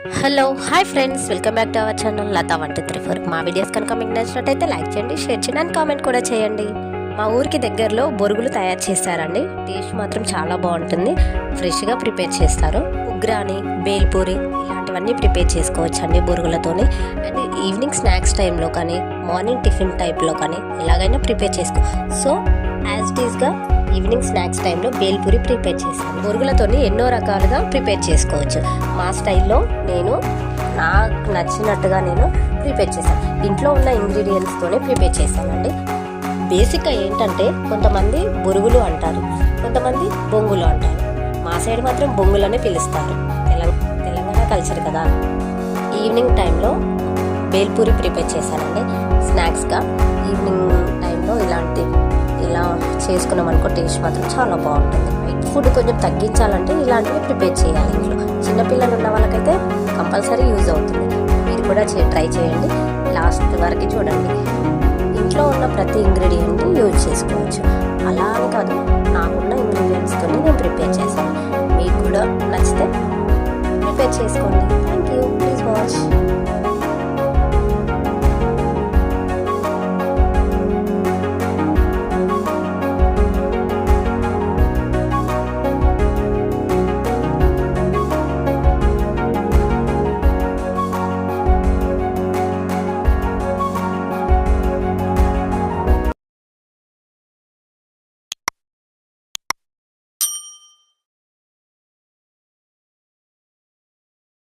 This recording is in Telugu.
Hello hi friends, welcome back to our channel Lata 1234. మా వీడియోస్ కనుక మీకు నచ్చినట్టయితే లైక్ చేయండి, షేర్ చేయండి అండ్ కామెంట్ కూడా చేయండి. మా ఊరికి దగ్గరలో బొరుగులు తయారు చేస్తారండి. టేస్ట్ మాత్రం చాలా బాగుంటుంది. ఫ్రెష్గా ప్రిపేర్ చేస్తారు. ఉగ్రాని, బేల్పూరి ఇలాంటివన్నీ ప్రిపేర్ చేసుకోవచ్చు అండి బొరుగులతోని. అండ్ ఈవినింగ్ స్నాక్స్ టైంలో కానీ మార్నింగ్ టిఫిన్ టైప్లో కానీ ఎలాగైనా ప్రిపేర్ చేసుకో. సో యాజ్ ఇట్ ఈస్గా ఈవినింగ్ స్నాక్స్ టైంలో బేల్పూరి ప్రిపేర్ చేస్తాను. బొరుగులతోని ఎన్నో రకాలుగా ప్రిపేర్ చేసుకోవచ్చు. మా స్టైల్లో నేను నాకు నచ్చినట్టుగా నేను ప్రిపేర్ చేశాను. ఇంట్లో ఉన్న ఇంగ్రీడియంట్స్తోనే ప్రిపేర్ చేశానండి. బేసిక్గా ఏంటంటే కొంతమంది బొరుగులు అంటారు, కొంతమంది బొంగులు అంటారు. మా సైడ్ మాత్రం బొంగులనే పిలుస్తారు. తెలంగాణ కల్చర్ కదా. ఈవినింగ్ టైంలో బేల్పూరి ప్రిపేర్ చేశానండి స్నాక్స్గా. ఈవినింగ్ టైంలో ఇలా చేసుకున్నాం అనుకో టేస్ట్ మాత్రం చాలా బాగుంటుంది. వైట్ ఫుడ్ కొంచెం తగ్గించాలంటే ఇలాంటివి ప్రిపేర్ చేయాలి. ఇంట్లో చిన్నపిల్లలు ఉన్న వాళ్ళకైతే కంపల్సరీ యూజ్ అవుతుంది. మీరు కూడా ట్రై చేయండి, లాస్ట్ వరకు చూడండి. ఇంట్లో ఉన్న ప్రతి ఇంగ్రీడియంట్ని యూజ్ చేసుకోవచ్చు. అలా అని కాదు, నాకున్న ఇంగ్రీడియంట్స్తో నేను ప్రిపేర్ చేశాను. మీకు కూడా నచ్చితే ప్రిపేర్ చేసుకోండి.